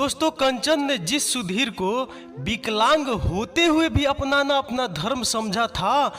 दोस्तों, कंचन ने जिस सुधीर को विकलांग होते हुए भी अपनाना अपना धर्म समझा था,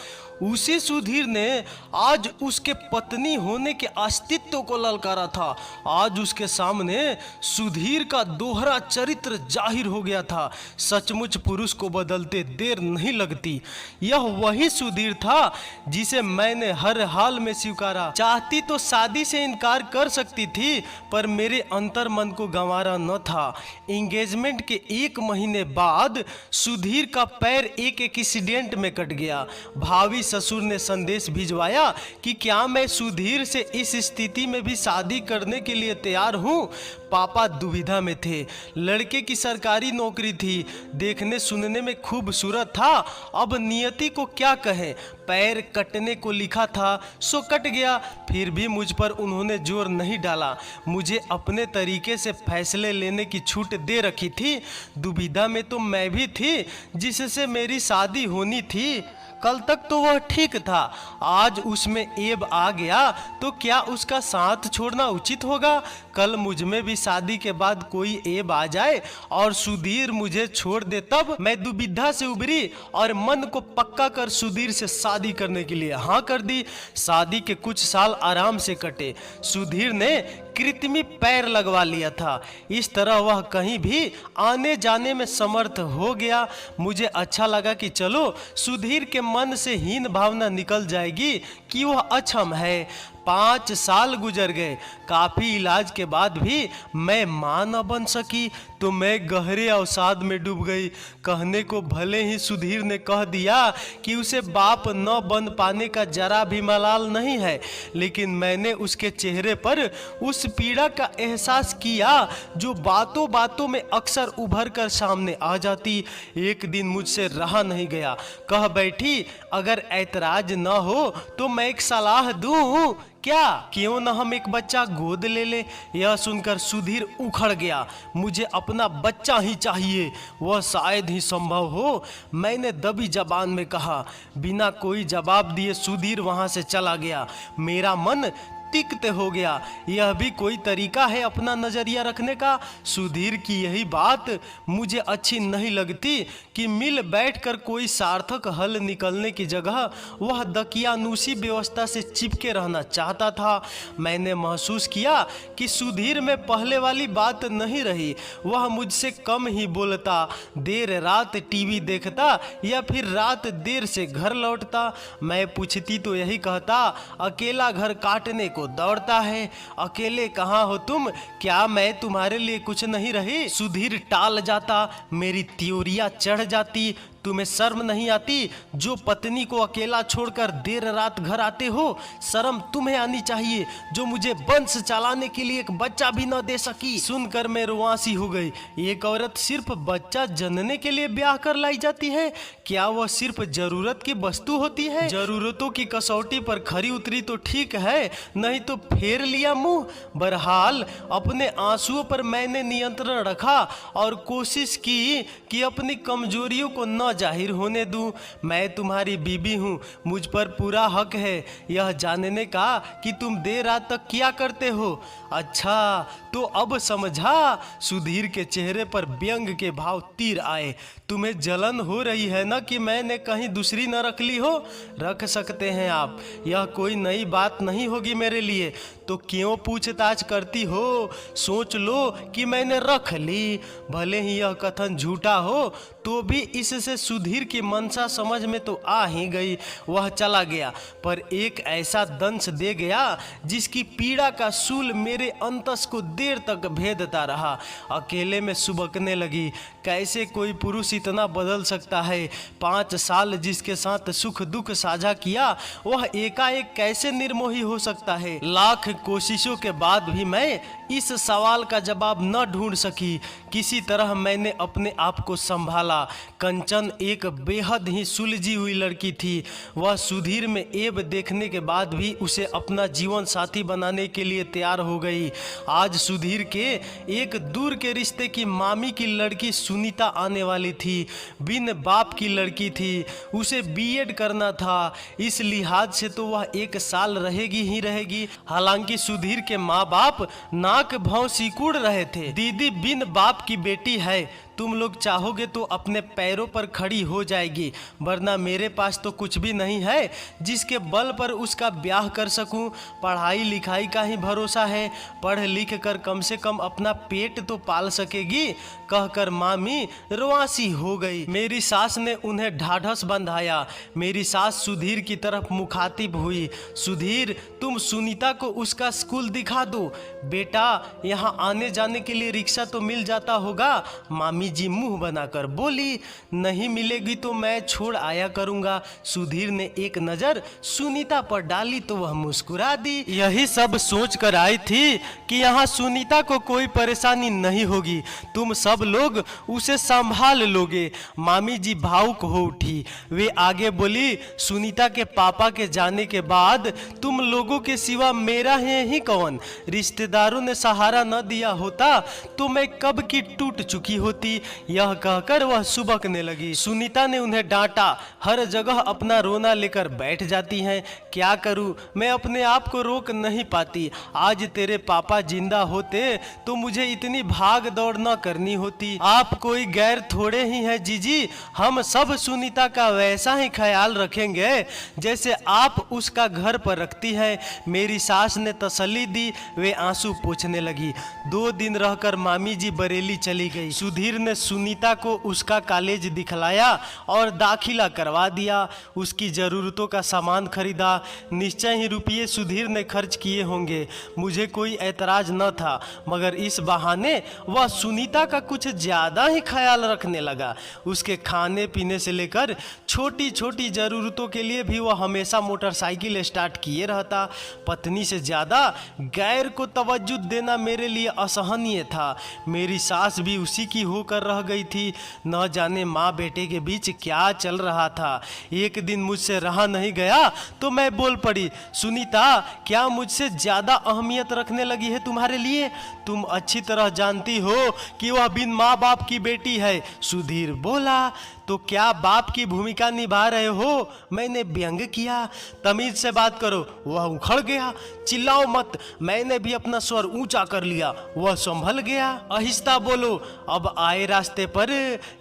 उसी सुधीर ने आज उसके पत्नी होने के अस्तित्व को ललकारा था। आज उसके सामने सुधीर का दोहरा चरित्र जाहिर हो गया था। सचमुच पुरुष को बदलते देर नहीं लगती। यह वही सुधीर था जिसे मैंने हर हाल में स्वीकारा। चाहती तो शादी से इनकार कर सकती थी, पर मेरे अंतर मन को गंवारा न था। एंगेजमेंट के 1 महीने बाद सुधीर का पैर एक एक्सीडेंट में कट गया। भावी ससुर ने संदेश भिजवाया कि क्या मैं सुधीर से इस स्थिति में भी शादी करने के लिए तैयार हूं। पापा दुविधा में थे। लड़के की सरकारी नौकरी थी, देखने सुनने में खूबसूरत था। अब नियति को क्या कहें, पैर कटने को लिखा था सो कट गया। फिर भी मुझ पर उन्होंने जोर नहीं डाला। मुझे अपने तरीके से फैसले लेने की छूट दे रखी थी। दुविधा में तो मैं भी थी जिससे मेरी शादी होनी थी। कल तक तो वह ठीक था, आज उसमें ऐब आ गया तो क्या उसका साथ छोड़ना उचित होगा। कल मुझ में भी शादी के बाद कोई ऐब आ जाए और सुधीर मुझे छोड़ दे, तब मैं दुविधा से उबरी और मन को पक्का कर सुधीर से शादी करने के लिए हाँ कर दी। शादी के कुछ साल आराम से कटे। सुधीर ने कृत्रिम पैर लगवा लिया था। इस तरह वह कहीं भी आने जाने में समर्थ हो गया। मुझे अच्छा लगा कि चलो सुधीर के मन से हीन भावना निकल जाएगी कि वह अक्षम है। 5 साल गुजर गए। काफी इलाज के बाद भी मैं मां न बन सकी तो मैं गहरे अवसाद में डूब गई। कहने को भले ही सुधीर ने कह दिया कि उसे बाप न बन पाने का जरा भी मलाल नहीं है, लेकिन मैंने उसके चेहरे पर उस पीड़ा का एहसास किया जो बातों बातों में अक्सर उभर कर सामने आ जाती। एक दिन मुझसे रहा नहीं गया। कह बैठी, अगर ऐतराज न हो तो मैं एक सलाह दूं क्या, क्यों न हम एक बच्चा गोद ले ले। यह सुनकर सुधीर उखड़ गया। मुझे अपना बच्चा ही चाहिए, वह शायद ही संभव हो, मैंने दबी जबान में कहा। बिना कोई जवाब दिए सुधीर वहां से चला गया। मेरा मन तिक्त हो गया। यह भी कोई तरीका है अपना नजरिया रखने का। सुधीर की यही बात मुझे अच्छी नहीं लगती कि मिल बैठकर कोई सार्थक हल निकलने की जगह वह दकियानूसी व्यवस्था से चिपके रहना चाहता था। मैंने महसूस किया कि सुधीर में पहले वाली बात नहीं रही। वह मुझसे कम ही बोलता, देर रात टीवी देखता या फिर रात देर से घर लौटता। मैं पूछती तो यही कहता, अकेला घर काटने को दौड़ता है। अकेले कहाँ हो तुम, क्या मैं तुम्हारे लिए कुछ नहीं रही। सुधीर टाल जाता, मेरी त्योरियां चढ़ जाती। तुम्हें शर्म नहीं आती जो पत्नी को अकेला छोड़कर देर रात घर आते हो। शर्म तुम्हें आनी चाहिए जो मुझे वंश चलाने के लिए एक बच्चा भी न दे सकी। सुनकर मैं रुआंसी हो गई। एक औरत सिर्फ बच्चा जनने के लिए ब्याह कर लाई जाती है, क्या वह सिर्फ जरूरत की वस्तु होती है। जरूरतों की कसौटी पर खरी उतरी तो ठीक है, नहीं तो फेर लिया मुंह। बहरहाल अपने आंसुओं पर मैंने नियंत्रण रखा और कोशिश की कि अपनी कमजोरियों को न जाहिर होने दूं। मैं तुम्हारी बीबी हूं, मुझ पर पूरा हक है यह जानने का कि तुम देर रात तक क्या करते हो। अच्छा तो अब समझा। सुधीर के चेहरे पर व्यंग के भाव तीर आए। तुम्हें जलन हो रही है ना कि मैंने कहीं दूसरी न रख ली हो। रख सकते हैं आप, यह कोई नई बात नहीं होगी मेरे लिए। तो क्यों पूछताछ करती हो। सोच लो कि मैंने रख ली। भले ही यह कथन झूठा हो तो भी इससे सुधीर की मनसा समझ में तो आ ही गई। वह चला गया, पर एक ऐसा दंश दे गया जिसकी पीड़ा का सूल मेरे अंतस को देर तक भेदता रहा। अकेले में सुबकने लगी। कैसे कोई पुरुष इतना बदल सकता है। 5 साल जिसके साथ सुख दुख साझा किया, वह एकाएक कैसे निर्मोही हो सकता है। लाख कोशिशों के बाद भी मैं इस सवाल का जवाब न ढूंढ सकी। किसी तरह मैंने अपने आप को संभाला। कंचन एक बेहद ही सुलझी हुई लड़की थी। वह सुधीर में ऐब देखने के बाद भी उसे अपना जीवन साथी बनाने के लिए तैयार हो गई। आज सुधीर के एक दूर के रिश्ते की मामी की लड़की सुनीता आने वाली थी। बिन बाप की लड़की थी। उसे बीएड करना था। इस लिहाज से तो वह 1 साल रहेगी ही रहेगी। हालांकि सुधीर के माँ बाप ना आंख भौं सिकुड़ रहे थे। दीदी बिन बाप की बेटी है, तुम लोग चाहोगे तो अपने पैरों पर खड़ी हो जाएगी, वरना मेरे पास तो कुछ भी नहीं है जिसके बल पर उसका ब्याह कर सकूं। पढ़ाई लिखाई का ही भरोसा है, पढ़ लिख कर कम से कम अपना पेट तो पाल सकेगी। कहकर मामी रुआसी हो गई। मेरी सास ने उन्हें ढाढ़स बंधाया। मेरी सास सुधीर की तरफ मुखातिब हुई। सुधीर, तुम सुनीता को उसका स्कूल दिखा दो। बेटा, यहाँ आने जाने के लिए रिक्शा तो मिल जाता होगा। मामी जी मुंह बनाकर बोली, नहीं मिलेगी तो मैं छोड़ आया करूंगा। सुधीर ने एक नजर सुनीता पर डाली तो वह मुस्कुरा दी। यही सब सोच कर आई थी कि यहाँ सुनीता को कोई परेशानी नहीं होगी, तुम सब लोग उसे संभाल लोगे। मामी जी भावुक हो उठी। वे आगे बोली, सुनीता के पापा के जाने के बाद तुम लोगों के सिवा मेरा है ही कौन। रिश्तेदारों ने सहारा न दिया होता तो मैं कब की टूट चुकी होती। यह कहकर वह सुबकने लगी। सुनीता ने उन्हें डांटा। हर जगह अपना रोना लेकर बैठ जाती हैं। क्या करूं, मैं अपने आप को रोक नहीं पाती। आज तेरे पापा जिंदा होते तो मुझे इतनी भाग दौड़ न करनी होती। आप कोई गैर थोड़े ही हैं जीजी, हम सब सुनीता का वैसा ही ख्याल रखेंगे जैसे आप उसका घर पर रखती है। मेरी सास ने तसल्ली दी। वे आंसू पोंछने लगी। 2 दिन रहकर मामी जी बरेली चली गई। सुधीर ने सुनीता को उसका कॉलेज दिखलाया और दाखिला करवा दिया। उसकी ज़रूरतों का सामान खरीदा। निश्चय ही रुपये सुधीर ने खर्च किए होंगे, मुझे कोई ऐतराज न था, मगर इस बहाने वह सुनीता का कुछ ज़्यादा ही ख्याल रखने लगा। उसके खाने पीने से लेकर छोटी छोटी ज़रूरतों के लिए भी वह हमेशा मोटरसाइकिल स्टार्ट किए रहता। पत्नी से ज़्यादा गैर को तवज्जो देना मेरे लिए असहनीय था। मेरी सास भी उसी की होकर रह गई थी। न जाने माँ बेटे के बीच क्या चल रहा था। एक दिन मुझसे रहा नहीं गया तो मैं बोल पड़ी, सुनीता, क्या मुझसे ज़्यादा अहमियत रखने लगी है तुम्हारे लिए? तुम अच्छी तरह जानती हो कि वह बिन माँ बाप की बेटी है। सुधीर बोला, तो क्या बाप की भूमिका निभा रहे हो? मैंने व्यंग किया। तमीज से बात करो। वह उखड़ गया। चिल्लाओ मत। मैंने भी अपना स्वर ऊंचा कर लिया। वह संभल गया। आहिस्ता बोलो। अब आए रास्ते पर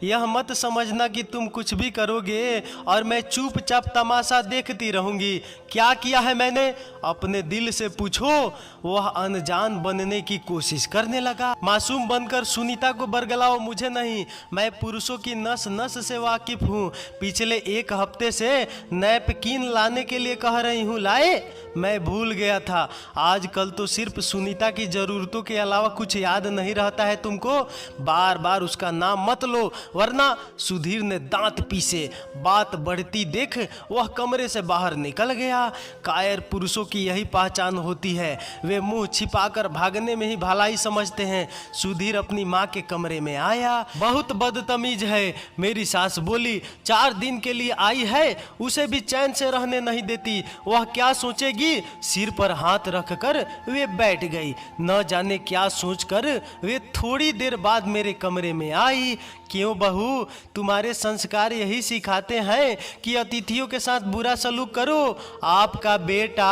यह मत समझना कि तुम कुछ भी करोगे और मैं चुपचाप तमाशा देखती रहूंगी। क्या किया है मैंने? अपने दिल से पूछो। वह अनजान बनने की कोशिश करने लगा। मासूम बनकर सुनीता को बरगलाओ, मुझे नहीं। मैं पुरुषों की नस नस से वाकिफ हूँ। पिछले 1 हफ्ते से नैपकिन लाने के लिए कह रही हूँ, लाए? मैं भूल गया था। आजकल तो सिर्फ सुनीता की ज़रूरतों के अलावा कुछ याद नहीं रहता है तुमको। बार बार उसका नाम मत लो, वरना। सुधीर ने दांत पीसे। बात बढ़ती देख वह कमरे से बाहर निकल गया। कायर पुरुषों की यही पहचान होती है, वे मुंह छिपाकर भागने में ही भलाई समझते हैं। सुधीर अपनी माँ के कमरे में आया। बहुत बदतमीज है, मेरी सास बोली। 4 दिन के लिए आई है, उसे भी चैन से रहने नहीं देती। वह क्या सोचेगी? सिर पर हाथ रखकर वे बैठ गई। न जाने क्या सोचकर वे थोड़ी देर बाद मेरे कमरे में आई। क्यों बहू, तुम्हारे संस्कार यही सिखाते हैं कि अतिथियों के साथ बुरा सलूक करो? आपका बेटा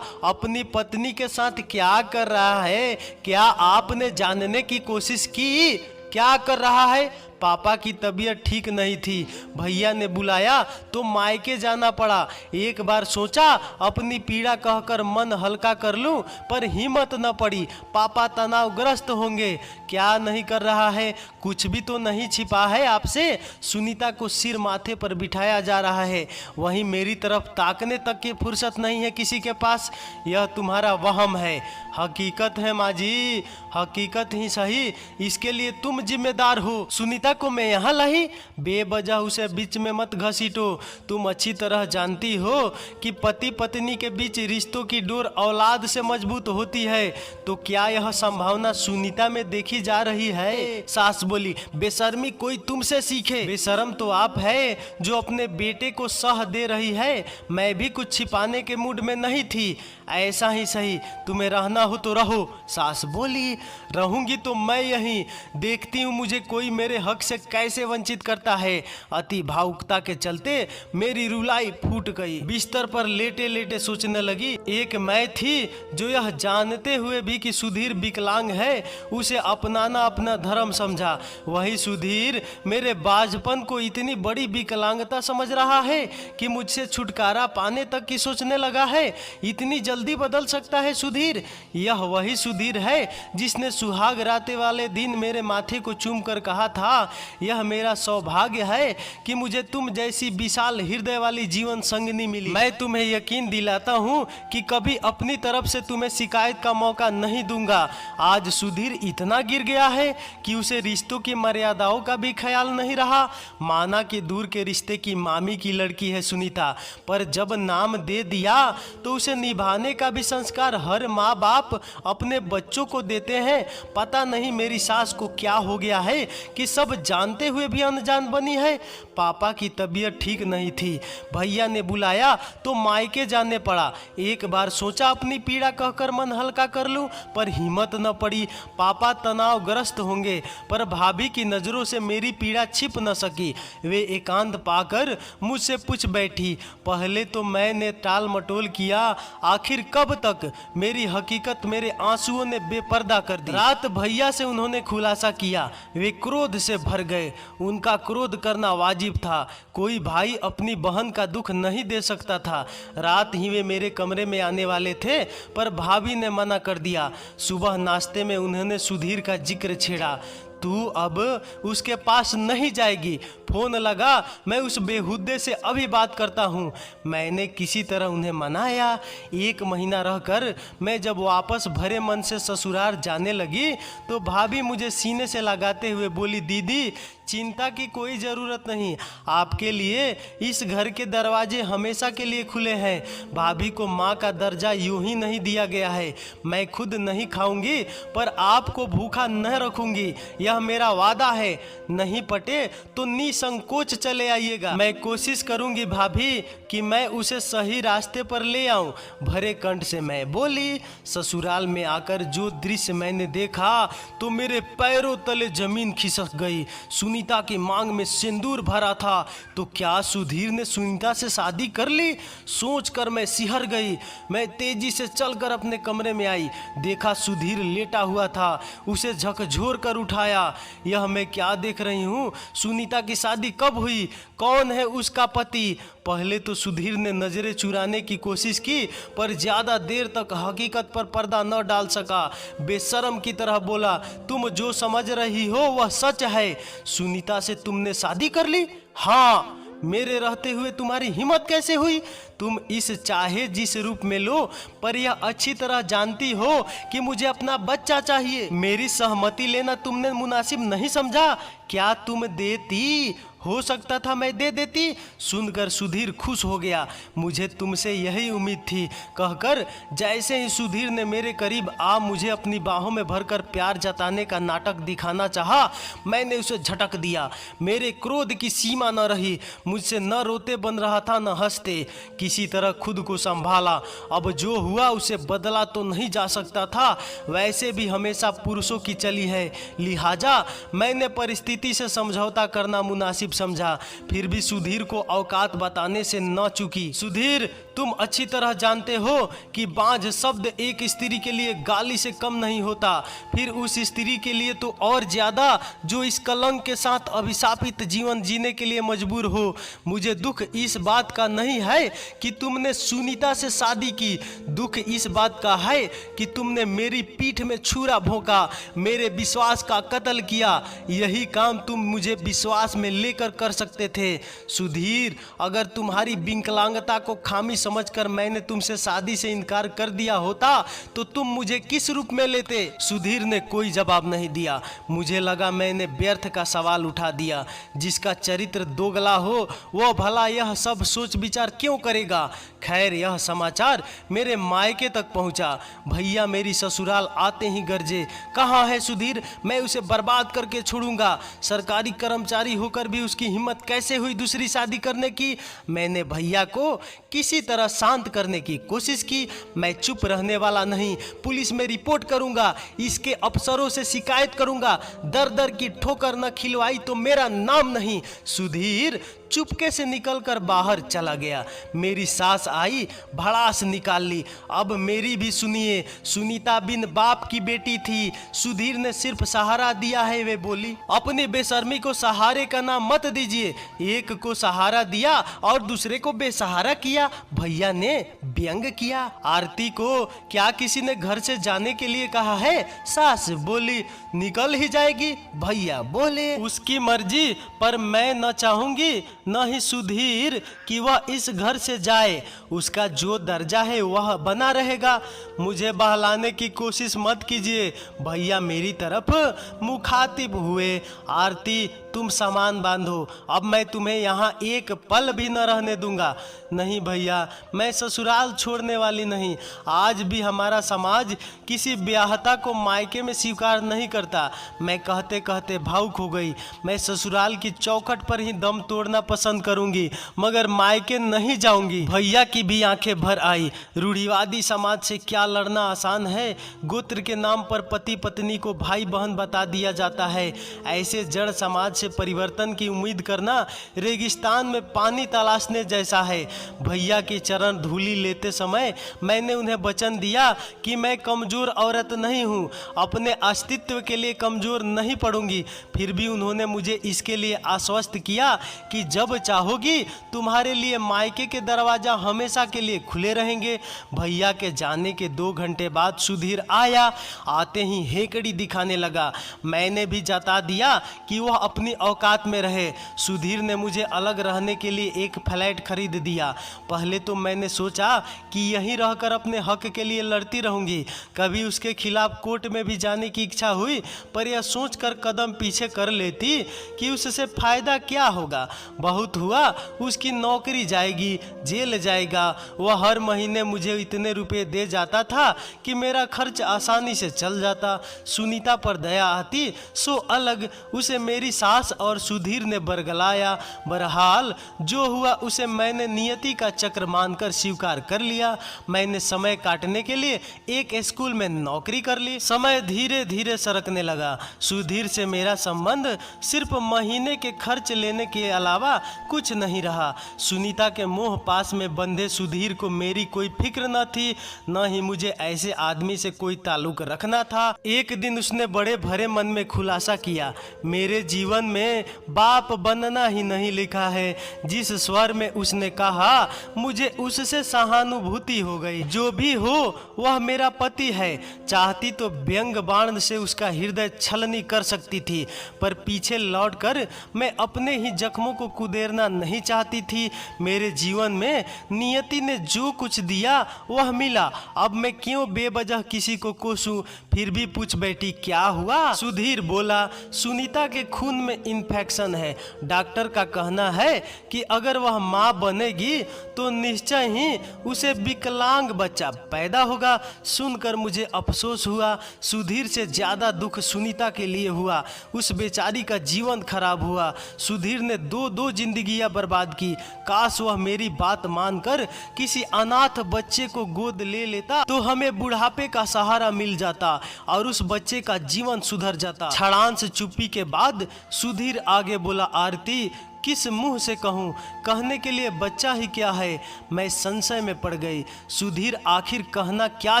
अपनी पत्नी के साथ क्या कर रहा है, क्या आपने जानने की कोशिश की? क्या कर रहा है? पापा की तबीयत ठीक नहीं थी, भैया ने बुलाया तो मायके जाना पड़ा। एक बार सोचा अपनी पीड़ा कहकर मन हल्का कर लूं, पर हिम्मत न पड़ी। पापा तनावग्रस्त होंगे। क्या नहीं कर रहा है? कुछ भी तो नहीं छिपा है आपसे। सुनीता को सिर माथे पर बिठाया जा रहा है, वहीं मेरी तरफ ताकने तक की फुर्सत नहीं है किसी के पास। यह तुम्हारा वहम है। हकीकत है माँ जी, हकीकत ही सही, इसके लिए तुम जिम्मेदार हो। सुनीता को मैं यहाँ लाई, बेवजह उसे बीच में मत घसीटो। तुम अच्छी तरह जानती हो कि पति पत्नी के बीच रिश्तों की डोर औलाद से मजबूत होती है। तो क्या यह संभावना सुनीता में देखी जा रही है? सास बोली, बेशर्मी कोई तुमसे सीखे। बेशर्म तो आप है जो अपने बेटे को सह दे रही है। मैं भी कुछ छिपाने के मूड में नहीं थी। ऐसा ही सही, तुम्हें रहना हो तो रहो। सास बोली, रहूंगी तो मैं यहीं। देखती हूँ मुझे कोई मेरे हक हक से कैसे वंचित करता है। अति भावुकता के चलते मेरी रुलाई फूट गई। बिस्तर पर लेटे लेटे सोचने लगी, एक मैं थी जो यह जानते हुए भी कि सुधीर विकलांग है उसे अपनाना अपना धर्म समझा। वही सुधीर मेरे बाजपन को इतनी बड़ी विकलांगता समझ रहा है कि मुझसे छुटकारा पाने तक की सोचने लगा है। इतनी जल्दी बदल सकता है सुधीर। यह वही सुधीर है जिसने सुहाग राते वाले दिन मेरे माथे को चूम कर कहा था, यह मेरा सौभाग्य है कि मुझे तुम जैसी विशाल हृदय वाली जीवन संगनी मिली। मैं तुम्हें यकीन दिलाता हूँ कि कभी अपनी तरफ से तुम्हें शिकायत का मौका नहीं दूंगा। आज सुधीर इतना गिर गया है कि उसे रिश्तों की मर्यादाओं का भी ख्याल नहीं रहा। माना कि दूर के रिश्ते की मामी की लड़की है सुनीता, पर जब नाम दे दिया तो उसे निभाने का भी संस्कार हर माँ बाप अपने बच्चों को देते हैं। पता नहीं मेरी सास को क्या हो गया है कि सब जानते हुए भी अनजान बनी है। पापा की तबीयत ठीक नहीं थी, भैया ने बुलाया तो मायके जाने पड़ा। एक बार सोचा अपनी पीड़ा कहकर मन हल्का कर लूं, पर हिम्मत न पड़ी। पापा तनावग्रस्त होंगे, पर भाभी की नज़रों से मेरी पीड़ा छिप न सकी। वे एकांत पाकर मुझसे पूछ बैठी। पहले तो मैंने टाल मटोल किया, आखिर कब तक। मेरी हकीकत मेरे आंसुओं ने बेपर्दा कर दी। रात भैया से उन्होंने खुलासा किया। वे क्रोध से भर गए। उनका क्रोध करना वाजिब था। कोई भाई अपनी बहन का दुख नहीं दे सकता था। रात ही वे मेरे कमरे में आने वाले थे, पर भाभी ने मना कर दिया। सुबह नाश्ते में उन्होंने सुधीर का जिक्र छेड़ा। तू अब उसके पास नहीं जाएगी। फोन लगा, मैं उस बेहुद्दे से अभी बात करता हूँ। मैंने किसी तरह उन्हें मनाया। 1 महीना रहकर मैं जब वापस भरे मन से ससुराल जाने लगी तो भाभी मुझे सीने से लगाते हुए बोली, दीदी चिंता की कोई ज़रूरत नहीं, आपके लिए इस घर के दरवाजे हमेशा के लिए खुले हैं। भाभी को माँ का दर्जा यूं ही नहीं दिया गया है। मैं खुद नहीं खाऊंगी, पर आपको भूखा न रखूंगी, यह मेरा वादा है। नहीं पटे तो निसंकोच चले आइएगा। मैं कोशिश करूंगी भाभी कि मैं उसे सही रास्ते पर ले आऊं। भरे कंठ से मैं बोली। ससुराल में आकर जो दृश्य मैंने देखा तो मेरे पैरों तले जमीन खिसक गई। सुनीता की मांग में सिंदूर भरा था तो क्या सुधीर ने सुनीता से शादी कर ली? सोचकर मैं सिहर गई। मैं तेजी से चलकर अपने कमरे में आई। देखा सुधीर लेटा हुआ था। उसे झकझोर कर उठाया। यह मैं क्या देख रही हूँ? सुनीता की शादी कब हुई? कौन है उसका पति? पहले तो सुधीर ने नजरें चुराने की कोशिश की, पर ज्यादा देर तक हकीकत पर पर्दा न डाल सका। बेशर्म की तरह बोला, तुम जो समझ रही हो वह सच है। सुनीता से तुमने शादी कर ली? हाँ। मेरे रहते हुए तुम्हारी हिम्मत कैसे हुई? तुम इस चाहे जिस रूप में लो, पर यह अच्छी तरह जानती हो कि मुझे अपना बच्चा चाहिए। मेरी सहमति लेना तुमने मुनासिब नहीं समझा। क्या तुम देती? हो सकता था मैं दे देती। सुनकर सुधीर खुश हो गया। मुझे तुमसे यही उम्मीद थी, कहकर जैसे ही सुधीर ने मेरे करीब आ मुझे अपनी बाहों में भरकर प्यार जताने का नाटक दिखाना चाहा, मैंने उसे झटक दिया। मेरे क्रोध की सीमा न रही। मुझसे न रोते बन रहा था न हंसते। किसी तरह खुद को संभाला। अब जो हुआ उसे बदला तो नहीं जा सकता था। वैसे भी हमेशा पुरुषों की चली है, लिहाजा मैंने परिस्थिति से समझौता करना मुनासिब समझा। फिर भी सुधीर को औकात बताने से न चूकी। सुधीर, तुम अच्छी तरह जानते हो कि बांझ शब्द एक स्त्री के लिए गाली से कम नहीं होता, फिर उस स्त्री के लिए तो और ज्यादा जो इस कलंक के साथ अभिशापित जीवन जीने के लिए मजबूर हो। मुझे दुख इस बात का नहीं है कि तुमने सुनीता से शादी की, दुख इस बात का है कि तुमने मेरी पीठ में छुरा भोंका, मेरे विश्वास का कत्ल किया। यही काम तुम मुझे विश्वास में लेकर कर सकते थे। सुधीर, अगर तुम्हारी विकलांगता को खामी समझकर मैंने तुमसे शादी से इनकार कर दिया होता तो तुम मुझे किस रूप में लेते? सुधीर ने कोई जवाब नहीं दिया। मुझे लगा मैंने व्यर्थ का सवाल उठा दिया। जिसका चरित्र दोगला हो वह भला यह सब सोच विचार क्यों करेगा? खैर, यह समाचार मेरे मायके तक पहुंचा। भैया मेरी ससुराल आते ही गरजे, कहाँ है सुधीर? मैं उसे बर्बाद करके छोड़ूंगा। सरकारी कर्मचारी होकर भी उसकी हिम्मत कैसे हुई दूसरी शादी करने की? मैंने भैया को किसी तरह तरह शांत करने की कोशिश की। मैं चुप रहने वाला नहीं, पुलिस में रिपोर्ट करूंगा, इसके अफसरों से शिकायत करूंगा। दर दर की ठोकर न खिलवाई तो मेरा नाम नहीं। सुधीर चुपके से निकलकर बाहर चला गया। मेरी सास आई, भड़ास निकाल ली। अब मेरी भी सुनिए। सुनीता बिन बाप की बेटी थी, सुधीर ने सिर्फ सहारा दिया है। वे बोली, अपनी बेशर्मी को सहारे का नाम मत दीजिए। एक को सहारा दिया और दूसरे को बेसहारा किया। भैया ने व्यंग किया। आरती को क्या किसी ने घर से जाने के लिए कहा है? सास बोली, निकल ही जाएगी। भैया बोले, उसकी मर्जी, पर मैं न चाहूंगी न ही सुधीर कि वह इस घर से जाए। उसका जो दर्जा है वह बना रहेगा। मुझे बहलाने की कोशिश मत कीजिए। भैया मेरी तरफ मुखातिब हुए। आरती, तुम सामान बांधो, अब मैं तुम्हें यहाँ एक पल भी न रहने दूंगा। नहीं भैया, मैं ससुराल छोड़ने वाली नहीं। आज भी हमारा समाज किसी ब्याहता को मायके में स्वीकार नहीं करता। मैं कहते कहते भावुक हो गई। मैं ससुराल की चौखट पर ही दम तोड़ना पसंद करूंगी, मगर मायके नहीं जाऊंगी। भैया की भी आंखें भर आई। रूढ़िवादी समाज से क्या लड़ना आसान है। गोत्र के नाम पर पति पत्नी को भाई बहन बता दिया जाता है। ऐसे जड़ समाज से परिवर्तन की उम्मीद करना रेगिस्तान में पानी तलाशने जैसा है। भैया की चरण धूली लेते समय मैंने उन्हें वचन दिया कि मैं कमजोर औरत नहीं हूँ, अपने अस्तित्व के लिए कमजोर नहीं पड़ूंगी। फिर भी उन्होंने मुझे इसके लिए आश्वस्त किया कि जब चाहोगी तुम्हारे लिए मायके के दरवाजा हमेशा के लिए खुले रहेंगे। भैया के जाने के 2 घंटे बाद सुधीर आया। आते ही हेकड़ी दिखाने लगा। मैंने भी जता दिया कि वह अपनी औकात में रहे। सुधीर ने मुझे अलग रहने के लिए एक फ्लैट खरीद दिया। पहले तो मैंने सोचा कि यहीं रहकर अपने हक के लिए लड़ती रहूंगी। कभी उसके खिलाफ कोर्ट में भी जाने की इच्छा हुई, पर यह सोचकर कदम पीछे कर लेती कि उससे फायदा क्या होगा। बहुत हुआ, उसकी नौकरी जाएगी, जेल जाएगा। वह हर महीने मुझे इतने रुपए दे जाता था कि मेरा खर्च आसानी से चल जाता। सुनीता पर दया आती सो अलग, उसे मेरी सास और सुधीर ने बरगलाया। बहरहाल जो हुआ उसे मैंने नियति का चक्र मानकर स्वीकार कर लिया। मैंने समय काटने के लिए एक स्कूल में नौकरी कर ली। समय धीरे धीरे सरकने लगा। सुधीर से मेरा संबंध सिर्फ महीने के खर्च लेने के अलावा कुछ नहीं रहा। सुनीता के मोह पास में बंधे सुधीर को मेरी कोई फिक्र न थी, न ही मुझे ऐसे आदमी से कोई ताल्लुक रखना था। एक दिन उसने बड़े भरे मन में खुलासा किया, मेरे जीवन में बाप बनना ही नहीं लिखा है। जिस स्वर में उसने कहा, मुझे उससे सहानुभूति हो गई। जो भी हो वह मेरा पति है। चाहती तो व्यंग बाण से उसका हृदय छलनी कर सकती थी, पर पीछे लौटकर मैं अपने ही जख्मों को कुदेरना नहीं चाहती थी। मेरे जीवन में नियति ने जो कुछ दिया वह मिला। अब मैं क्यों बेवजह किसी को कोसूं। फिर भी पूछ बैठी, क्या हुआ? सुधीर बोला, सुनीता के खून में इन्फेक्शन है। डॉक्टर का कहना है कि अगर वह माँ बनेगी तो निश्चय ही उसे विकलांग बच्चा पैदा होगा। सुनकर मुझे अफसोस हुआ। सुधीर से ज्यादा दुख सुनीता के लिए हुआ। उस बेचारी का जीवन खराब हुआ। सुधीर ने दो जिंदगियां बर्बाद की। काश वह मेरी बात मानकर किसी अनाथ बच्चे को गोद ले लेता तो हमें बुढ़ापे का सहारा मिल जाता और उस बच्चे का जीवन सुधर जाता। क्षणांश से चुप्पी के बाद सुधीर आगे बोला, आरती, किस मुंह से कहूँ? कहने के लिए बच्चा ही क्या है। मैं संशय में पड़ गई। सुधीर आखिर कहना क्या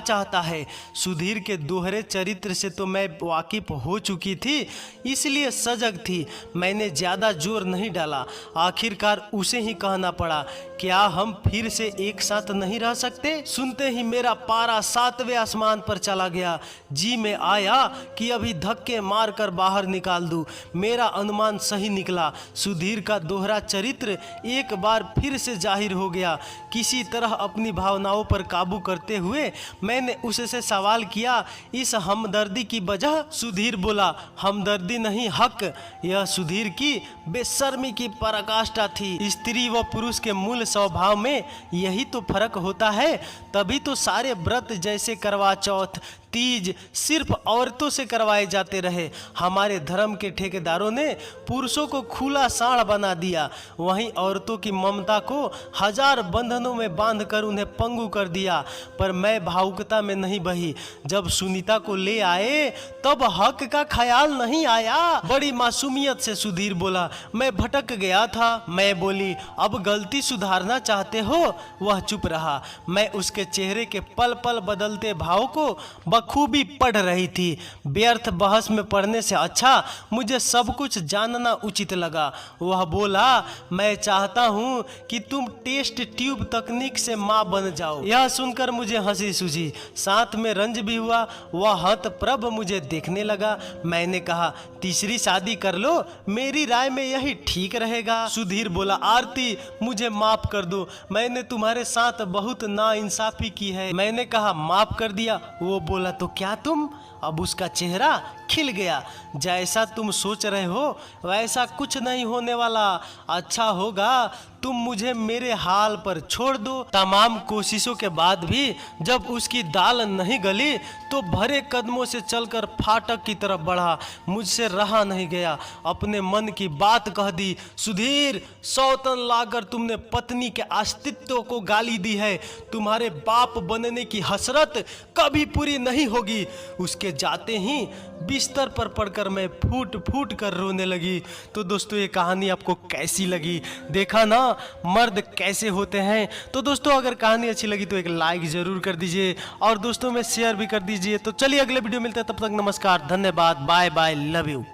चाहता है? सुधीर के दोहरे चरित्र से तो मैं वाकिफ हो चुकी थी, इसलिए सजग थी। मैंने ज़्यादा जोर नहीं डाला। आखिरकार उसे ही कहना पड़ा, क्या हम फिर से एक साथ नहीं रह सकते? सुनते ही मेरा पारा 7वें आसमान पर चला गया। जी में आया कि अभी धक्के मार कर बाहर निकाल दूं। मेरा अनुमान सही निकला। सुधीर का दोहरा चरित्र एक बार फिर से जाहिर हो गया। किसी तरह अपनी भावनाओं पर काबू करते हुए मैंने उससे सवाल किया, इस हमदर्दी की वजह? सुधीर बोला, हमदर्दी नहीं, हक। यह सुधीर की बेशर्मी की पराकाष्ठा थी। स्त्री व पुरुष के मूल स्वभाव में यही तो फर्क होता है। तभी तो सारे व्रत जैसे करवा चौथ, तीज सिर्फ औरतों से करवाए जाते रहे। हमारे धर्म के ठेकेदारों ने पुरुषों को खुला साड़ बना बना दिया। वहीं औरतों की ममता को हजार बंधनों में बांधकर उन्हें पंगु कर दिया। पर मैं भावुकता में नहीं बही। जब सुनीता को ले आए तब हक का ख्याल नहीं आया। बड़ी मासूमियत से सुधीर बोला, मैं भटक गया था। मैं बोली, अब गलती सुधारना चाहते हो? वह चुप रहा। मैं उसके चेहरे के पल पल बदलते भाव को बखूबी पढ़ रही थी। व्यर्थ बहस में पढ़ने से अच्छा मुझे सब कुछ जानना उचित लगा। वह बोला, मैं चाहता हूँ कि तुम टेस्ट ट्यूब तकनीक से माँ बन जाओ। यह सुनकर मुझे हंसी सूझी, साथ में रंज भी हुआ। वह हतप्रभ मुझे देखने लगा। मैंने कहा, तीसरी शादी कर लो, मेरी राय में यही ठीक रहेगा। सुधीर बोला, आरती मुझे माफ कर दो, मैंने तुम्हारे साथ बहुत नाइंसाफी की है। मैंने कहा, माफ कर दिया? वो बोला, तो क्या तुम? अब उसका चेहरा खिल गया। जैसा तुम सोच रहे हो वैसा कुछ नहीं होने वाला। अच्छा होगा तुम मुझे मेरे हाल पर छोड़ दो। तमाम कोशिशों के बाद भी जब उसकी दाल नहीं गली तो भरे कदमों से चलकर फाटक की तरफ बढ़ा। मुझसे रहा नहीं गया, अपने मन की बात कह दी। सुधीर, सौतन लाकर तुमने पत्नी के अस्तित्व को गाली दी है। तुम्हारे बाप बनने की हसरत कभी पूरी नहीं होगी। उसके जाते ही बिस्तर पर पड़कर मैं फूट फूट कर रोने लगी। तो दोस्तों, ये कहानी आपको कैसी लगी? देखा ना मर्द कैसे होते हैं। तो दोस्तों, अगर कहानी अच्छी लगी तो एक लाइक जरूर कर दीजिए और दोस्तों में शेयर भी कर दीजिए। तो चलिए अगले वीडियो मिलते हैं, तब तक नमस्कार, धन्यवाद, बाय बाय, लव यू।